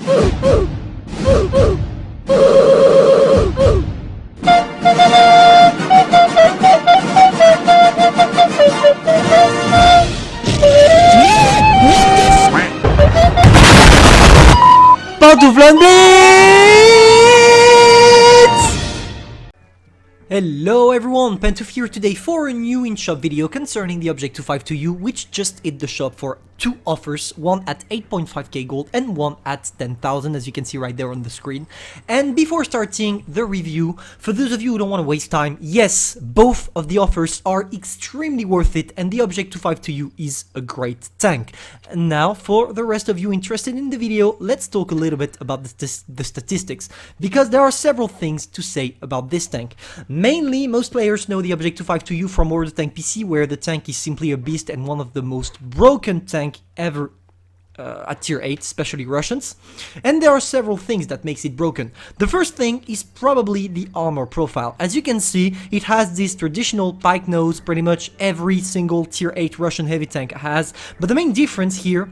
Pantoufleee! Hello everyone, Pantoufleee here today for a new in-shop video concerning the Object 252U, which just hit the shop for two offers, one at 8.5k gold and one at 10,000, as you can see right there on the screen. And before starting the review, for those of you who don't want to waste time, yes, both of the offers are extremely worth it, and the Object 252U is a great tank. And now, for the rest of you interested in the video, let's talk a little bit about the statistics, because there are several things to say about this tank. Mainly, most players know the Object 252U from World of Tank PC, where the tank is simply a beast and one of the most broken tanks ever at tier 8, especially Russians. And there are several things that makes it broken. The first thing is probably the armor profile. As you can see, it has this traditional pike nose pretty much every single tier 8 Russian heavy tank has, but the main difference here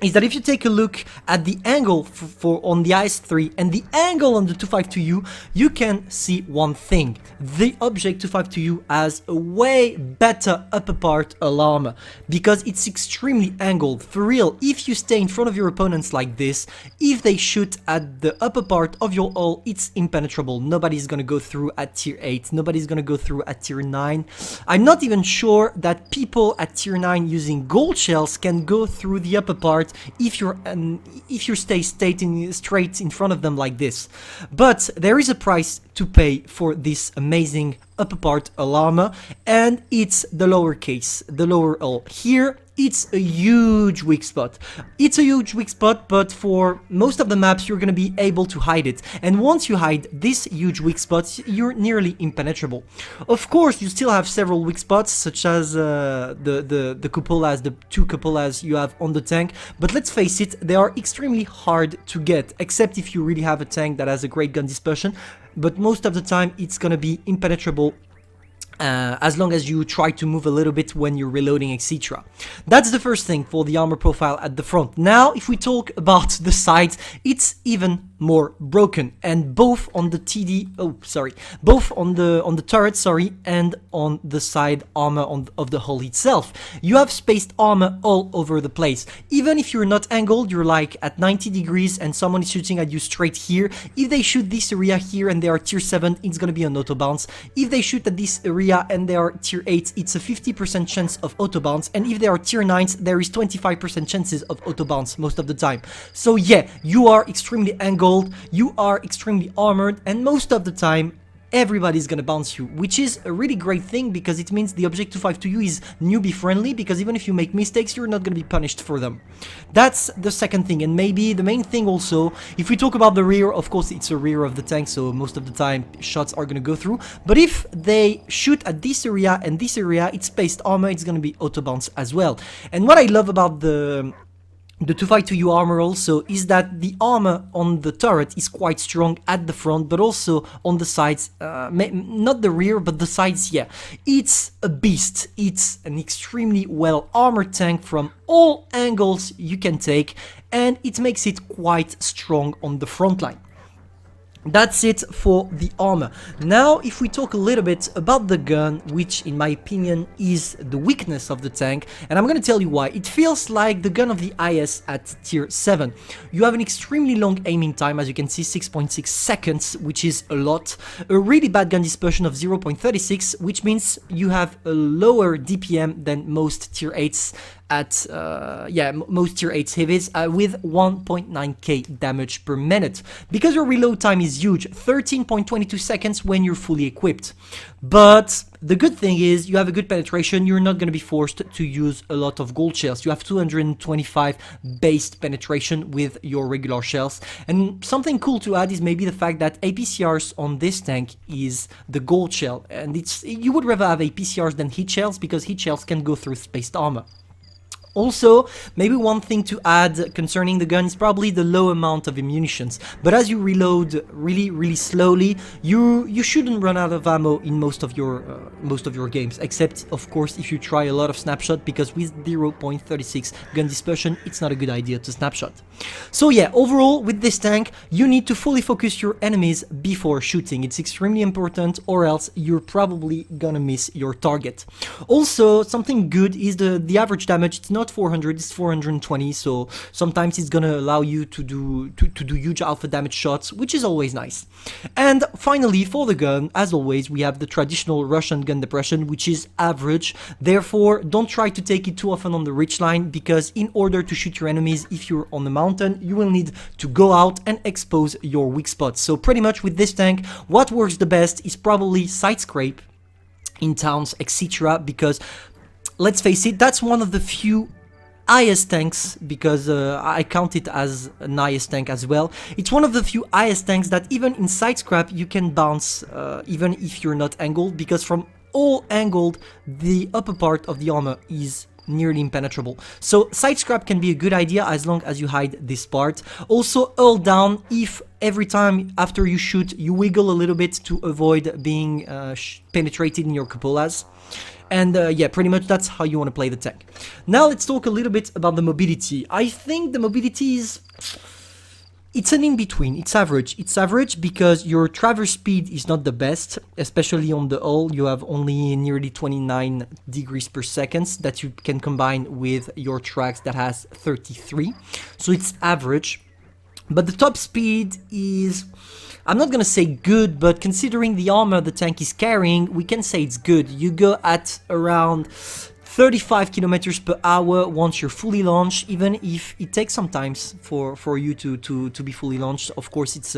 is that if you take a look at the angle on the IS-3 and the angle on the 252U, you can see one thing. The Object 252U has a way better upper part alarm because it's extremely angled. For real, if you stay in front of your opponents like this, if they shoot at the upper part of your hull, it's impenetrable. Nobody's gonna go through at tier 8, nobody's gonna go through at tier 9. I'm not even sure that people at tier 9 using gold shells can go through the upper part if you stay straight in front of them like this. But there is a price to pay for this amazing upper part alarm, and it's the lower case, the lower hull. Here it's a huge weak spot. It's a huge weak spot, but for most of the maps you're gonna be able to hide it, and once you hide this huge weak spot, you're nearly impenetrable. Of course, you still have several weak spots, such as the cupolas, the two cupolas you have on the tank, but let's face it, they are extremely hard to get, except if you really have a tank that has a great gun dispersion, but most of the time it's gonna be impenetrable as long as you try to move a little bit when you're reloading, etc. That's the first thing for the armor profile at the front. Now, if we talk about the sides, it's even more broken, and both on the both on the turret, and on the side armor of the hull itself. You have spaced armor all over the place. Even if you're not angled, you're like at 90 degrees and someone is shooting at you straight here. If they shoot this area here and they are tier 7, it's gonna be an auto bounce. If they shoot at this area and they are tier 8, it's a 50% chance of auto bounce, and if they are tier 9s, there is 25% chances of auto bounce most of the time. So yeah, you are extremely angled, you are extremely armored, and most of the time everybody's gonna bounce you, which is a really great thing because it means the Object 252U is newbie friendly, because even if you make mistakes, you're not gonna be punished for them. That's the second thing, and maybe the main thing also. If we talk about the rear, of course it's a rear of the tank, so most of the time shots are gonna go through, but if they shoot at this area and this area, it's spaced armor, it's gonna be auto bounce as well. And what I love about the 252U armor also is that the armor on the turret is quite strong at the front, but also on the sides, not the rear, but the sides, yeah. It's a beast. It's an extremely well armored tank from all angles you can take, and it makes it quite strong on the front line. That's it for the armor. Now, if we talk a little bit about the gun, which in my opinion is the weakness of the tank, and I'm gonna tell you why. It feels like the gun of the IS at tier 7. You have an extremely long aiming time, as you can see, 6.6 seconds, which is a lot. A really bad gun dispersion of 0.36, which means you have a lower DPM than most tier 8s at most tier 8 heavies, with 1.9k damage per minute, because your reload time is huge, 13.22 seconds when you're fully equipped. But the good thing is you have a good penetration. You're not going to be forced to use a lot of gold shells. You have 225 based penetration with your regular shells. And something cool to add is maybe the fact that APCRs on this tank is the gold shell, and you would rather have APCRs than heat shells, because heat shells can go through spaced armor. Also, maybe one thing to add concerning the gun is probably the low amount of munitions. But as you reload really slowly, you shouldn't run out of ammo in most of your games, except of course if you try a lot of snapshot, because with 0.36 gun dispersion, it's not a good idea to snapshot. So yeah, overall with this tank, you need to fully focus your enemies before shooting. It's extremely important, or else you're probably gonna miss your target. Also, something good is the average damage. It's not 400, it's 420, so sometimes it's gonna allow you to do huge alpha damage shots, which is always nice. And finally, for the gun, as always, we have the traditional Russian gun depression, which is average. Therefore, don't try to take it too often on the ridge line, because in order to shoot your enemies, if you're on the mountain, you will need to go out and expose your weak spots. So pretty much with this tank, what works the best is probably side scrape in towns, etc., because let's face it, that's one of the few highest tanks, because I count it as an highest tank as well. It's one of the few highest tanks that even in side scrap you can bounce, even if you're not angled, because from all angled, the upper part of the armor is nearly impenetrable. So side scrap can be a good idea as long as you hide this part. Also, hurl down, if every time after you shoot you wiggle a little bit to avoid being penetrated in your cupolas. And yeah, pretty much that's how you want to play the tank. Now let's talk a little bit about the mobility. I think the mobility is... it's an in-between, it's average. It's average because your traverse speed is not the best, especially on the hull. You have only nearly 29 degrees per second that you can combine with your tracks that has 33. So it's average. But the top speed is... I'm not gonna say good, but considering the armor the tank is carrying, we can say it's good. You go at around 35 kilometers per hour once you're fully launched, even if it takes some time for you to be fully launched. Of course, it's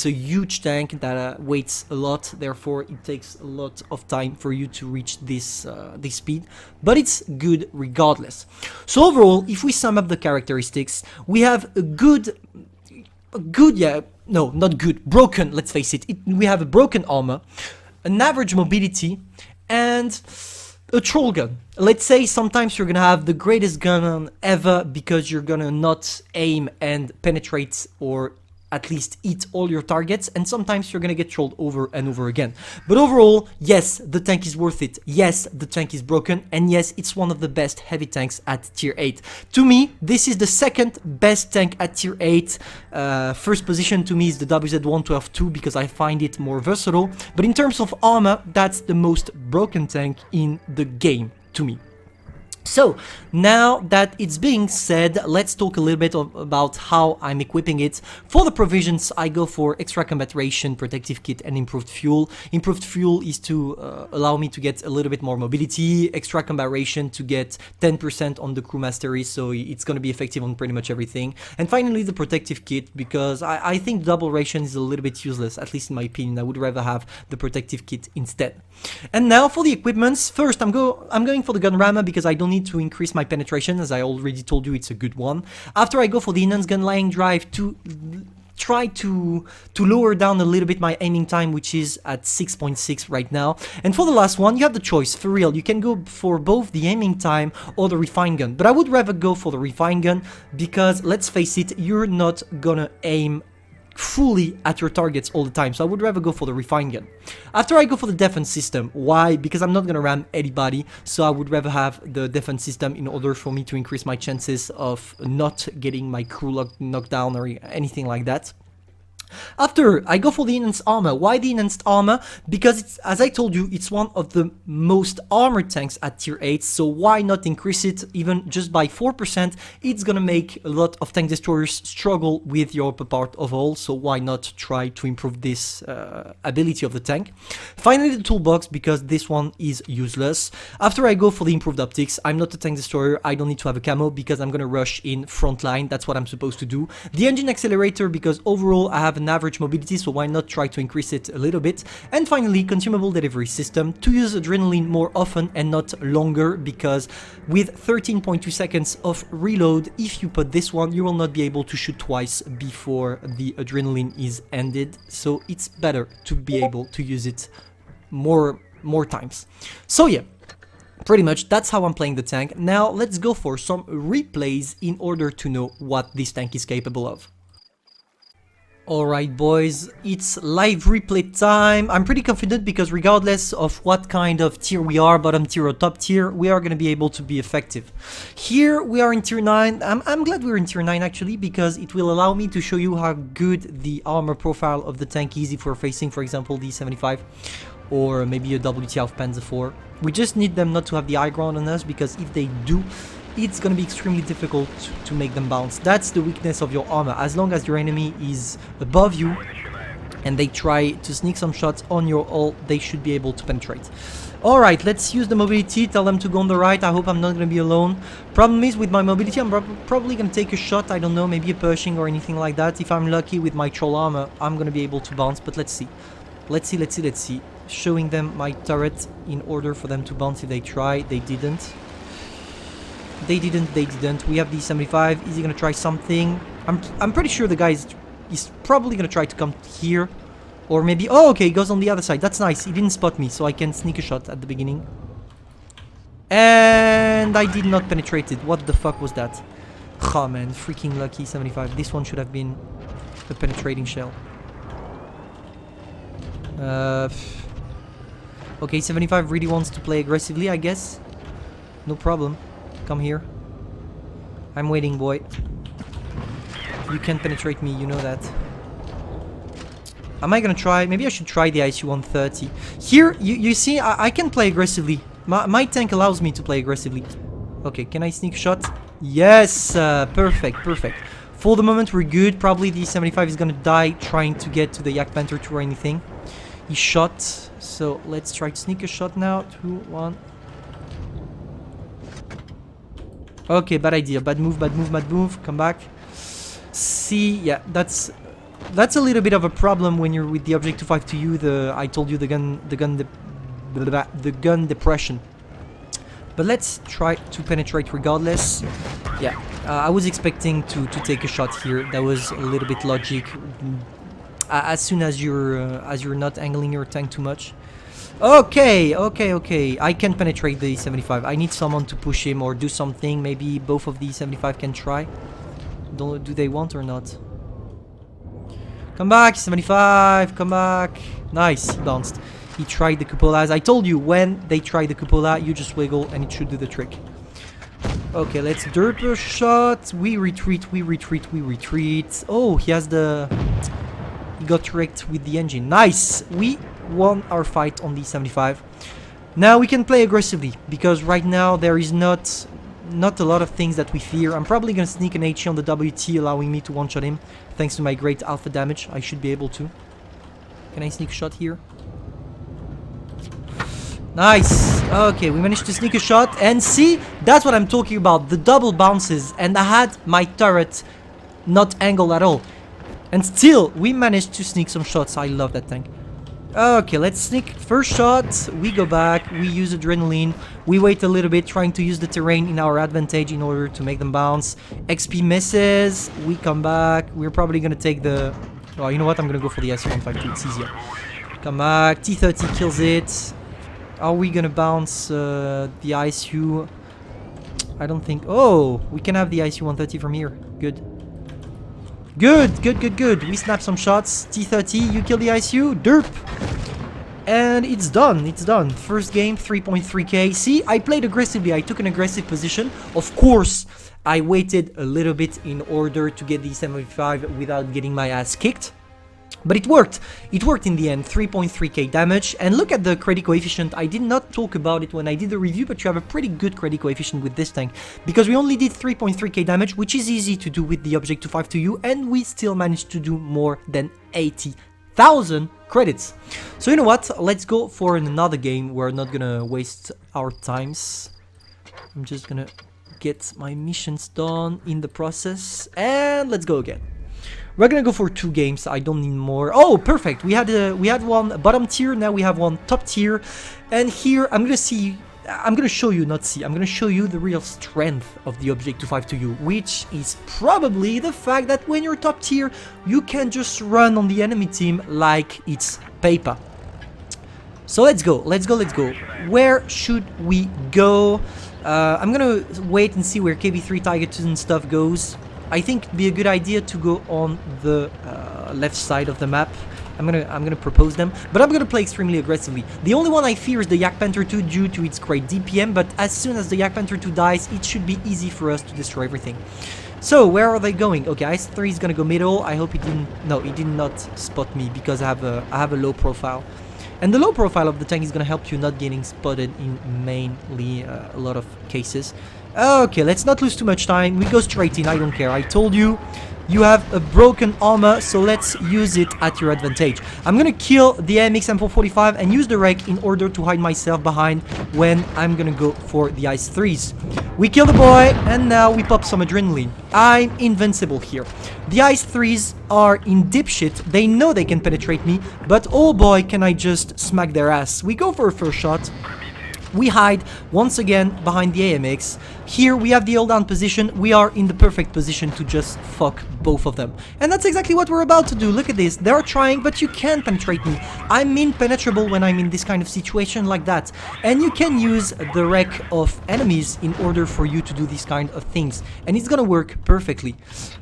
a huge tank that weighs a lot, therefore it takes a lot of time for you to reach this speed, but it's good regardless. So overall, if we sum up the characteristics, we have a broken, let's face it, we have a broken armor, an average mobility, and a troll gun. Let's say sometimes you're gonna have the greatest gun ever because you're gonna not aim and penetrate or at least hit all your targets, and sometimes you're gonna get trolled over and over again. But overall, yes, the tank is worth it. Yes, the tank is broken, and yes, it's one of the best heavy tanks at tier 8. To me, this is the second best tank at tier 8. First position to me is the WZ-112-2 because I find it more versatile, but in terms of armor, that's the most broken tank in the game to me. So, now that it's being said, let's talk a little bit about how I'm equipping it. For the provisions, I go for extra combat ration, protective kit, and improved fuel. Improved fuel is to allow me to get a little bit more mobility, extra combat ration to get 10% on the crew mastery, so it's going to be effective on pretty much everything. And finally, the protective kit, because I think double ration is a little bit useless, at least in my opinion. I would rather have the protective kit instead. And now for the equipments, first I'm going for the gun rammer because I don't need to increase my penetration, as I already told you it's a good one. After I go for the enhanced gun laying drive to try to lower down a little bit my aiming time, which is at 6.6 right now. And for the last one, you have the choice, for real. You can go for both the aiming time or the refined gun, but I would rather go for the refined gun because, let's face it, you're not gonna aim fully at your targets all the time, so I would rather go for the refined gun. After I go for the defense system. Why? Because I'm not gonna ram anybody, so I would rather have the defense system in order for me to increase my chances of not getting my crew knocked down or anything like that. After, I go for the enhanced armor. Why the enhanced armor? Because it's, as I told you, it's one of the most armored tanks at tier 8, so why not increase it even just by 4%? It's gonna make a lot of tank destroyers struggle with your upper part of hull, so why not try to improve this ability of the tank? Finally, the toolbox, because this one is useless. After I go for the improved optics, I'm not a tank destroyer, I don't need to have a camo because I'm gonna rush in front line, that's what I'm supposed to do. The engine accelerator, because overall I have an average mobility, so why not try to increase it a little bit. And finally, consumable delivery system, to use adrenaline more often and not longer, because with 13.2 seconds of reload, if you put this one, you will not be able to shoot twice before the adrenaline is ended, so it's better to be able to use it more times. So yeah, Pretty much, that's how I'm playing the tank. Now, let's go for some replays in order to know what this tank is capable of. Alright boys, it's live replay time. I'm pretty confident because regardless of what kind of tier we are, bottom tier or top tier, we are going to be able to be effective. Here we are in tier 9. I'm glad we're in tier 9 actually, because it will allow me to show you how good the armor profile of the tank is if we're facing, for example, the 75 or maybe a WT of Panzer IV. We just need them not to have the high ground on us, because if they do, it's gonna be extremely difficult to make them bounce. That's the weakness of your armor. As long as your enemy is above you and they try to sneak some shots on your ult, they should be able to penetrate. Alright, let's use the mobility, tell them to go on the right. I hope I'm not gonna be alone. Problem is, with my mobility, I'm probably gonna take a shot, I don't know, maybe a Pershing or anything like that. If I'm lucky with my troll armor, I'm gonna be able to bounce, but let's see. Let's see. Showing them my turret in order for them to bounce if they try. They didn't. They didn't. We have the 75. Is he gonna try something? I'm pretty sure the guy is probably gonna try to come here. Or maybe... Oh, okay, he goes on the other side. That's nice. He didn't spot me, so I can sneak a shot at the beginning. And I did not penetrate it. What the fuck was that? Oh, man. Freaking lucky 75. This one should have been a penetrating shell. Okay, 75 really wants to play aggressively, I guess. No problem. Come here. I'm waiting, boy. You can't penetrate me, you know that. Am I gonna try? Maybe I should try the ICU 130. Here, you see, I can play aggressively. My tank allows me to play aggressively. Okay, can I sneak a shot? Yes! Perfect. For the moment, we're good. Probably the 75 is gonna die trying to get to the Yak Panther 2 or anything. He shot. So, let's try to sneak a shot now. 2, 1... Okay, bad idea. Bad move. Come back. See, yeah, that's a little bit of a problem when you're with the Object 252U. I told you the gun depression. But let's try to penetrate regardless. Yeah, I was expecting to take a shot here. That was a little bit logic. As soon as you're not angling your tank too much. Okay. I can penetrate the 75. I need someone to push him or do something. Maybe both of the 75 can try. Do they want or not? Come back, 75. Come back. Nice. He bounced. He tried the cupola. As I told you, when they try the cupola, you just wiggle and it should do the trick. Okay, let's derp a shot. We retreat. Oh, he has the... He got wrecked with the engine. Nice. We won our fight on the 75. Now we can play aggressively, because right now there is not a lot of things that we fear. I'm probably gonna sneak an HE on the WT, allowing me to one-shot him. Thanks to my great alpha damage, I should be able to. Can I sneak a shot here? Nice. Okay, we managed to sneak a shot, and see, that's what I'm talking about. The double bounces, and I had my turret not angled at all. And still, we managed to sneak some shots. I love that tank. Okay, let's sneak first shot. We go back. We use adrenaline. We wait a little bit, trying to use the terrain in our advantage in order to make them bounce. XP misses. We come back. We're probably going to take the... Oh, you know what? I'm going to go for the IC-152. It's easier. Come back. T-30 kills it. Are we going to bounce the ICU? I don't think... Oh, we can have the IC-130 from here. Good. Good. We snap some shots. T-30, you kill the ICU. Derp. And it's done. First game, 3.3k. See, I played aggressively. I took an aggressive position. Of course, I waited a little bit in order to get the 75 without getting my ass kicked. But it worked. It worked in the end. 3.3k damage. And look at the credit coefficient. I did not talk about it when I did the review, but you have a pretty good credit coefficient with this tank. Because we only did 3.3k damage, which is easy to do with the Object 252U, and we still managed to do more than 80,000 credits. So you know what? Let's go for another game. We're not gonna waste our times. I'm just gonna get my missions done in the process. And let's go again. We're gonna go for 2 games. I don't need more. Oh, perfect. We had one bottom tier. Now we have one top tier. And here I'm gonna show you the real strength of the Object 252U, which is probably the fact that when you're top tier, you can just run on the enemy team like it's paper. So let's go. Where should we go? I'm gonna wait and see where KB3 Tiger 2 and stuff goes. I think it'd be a good idea to go on the left side of the map. I'm gonna propose them, but I'm gonna play extremely aggressively. The only one I fear is the Yak Panther 2 due to its great DPM, but as soon as the Yak Panther 2 dies, it should be easy for us to destroy everything. So where are they going? Okay, Ice 3 is gonna go middle. I hope he didn't. No, he did not spot me because I have a low profile. And the low profile of the tank is gonna help you not getting spotted in mainly a lot of cases. Okay, let's not lose too much time. We go straight in, I don't care. I told you, you have a broken armor, so let's use it at your advantage. I'm gonna kill the AMX M445 and use the wreck in order to hide myself behind when I'm gonna go for the Ice 3s. We kill the boy, and now we pop some adrenaline. I'm invincible here. The Ice 3s are in dipshit. They know they can penetrate me, but oh boy, can I just smack their ass. We go for a first shot. We hide once again behind the AMX. Here we have the hold down position. We are in the perfect position to just fuck both of them. And that's exactly what we're about to do. Look at this. They're trying, but you can't penetrate me. I'm impenetrable when I'm in this kind of situation like that. And you can use the wreck of enemies in order for you to do these kind of things. And it's gonna work perfectly.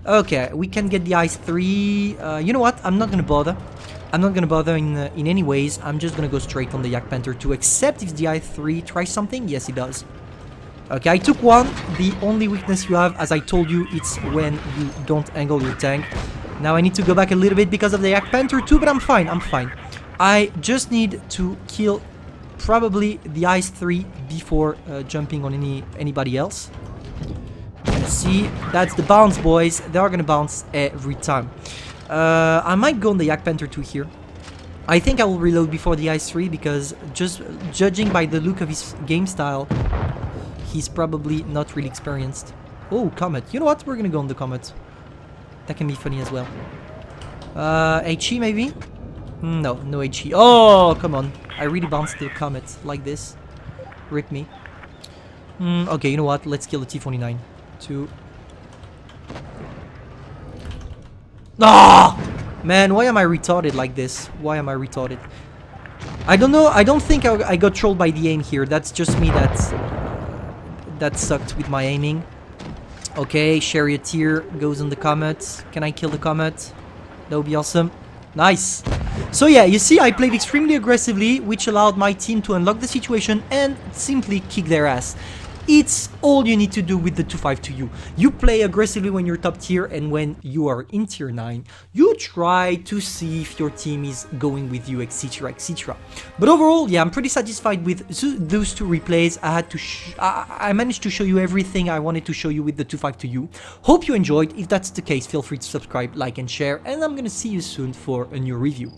Okay, we can get the Ice 3. You know what? I'm not gonna bother. I'm not gonna bother in any ways. I'm just gonna go straight on the Yak Panther 2, except if the i3 tries something. Yes, it does. Okay, I took one. The only weakness you have, as I told you, it's when you don't angle your tank. Now I need to go back a little bit because of the Yak Panther 2, but I'm fine, I'm fine. I just need to kill probably the Ice 3 before jumping on anybody else. Let's see, that's the bounce, boys. They are gonna bounce every time. I might go on the Yak Panther 2 here. I think I will reload before the Ice 3 because just judging by the look of his game style, he's probably not really experienced. Oh, Comet. You know what? We're gonna go on the Comet. That can be funny as well. HE maybe? No, no HE. Oh, come on. I really bounced the Comet like this. Rip me. Okay, you know what? Let's kill the T-49. 2. Ah! Man, why am I retarded like this? Why am I retarded? I don't know. I don't think I got trolled by the aim here. That's just me that sucked with my aiming. Okay, Charioteer goes on the Comet. Can I kill the Comet? That would be awesome. Nice. So yeah, you see, I played extremely aggressively, which allowed my team to unlock the situation and simply kick their ass. It's all you need to do with the 252U. You play aggressively when you're top tier, and when you are in tier 9, you try to see if your team is going with you, etc, etc. But overall, yeah, I'm pretty satisfied with those two replays. I managed to show you everything I wanted to show you with the 252U. Hope you enjoyed. If that's the case, feel free to subscribe, like and share, and I'm gonna see you soon for a new review.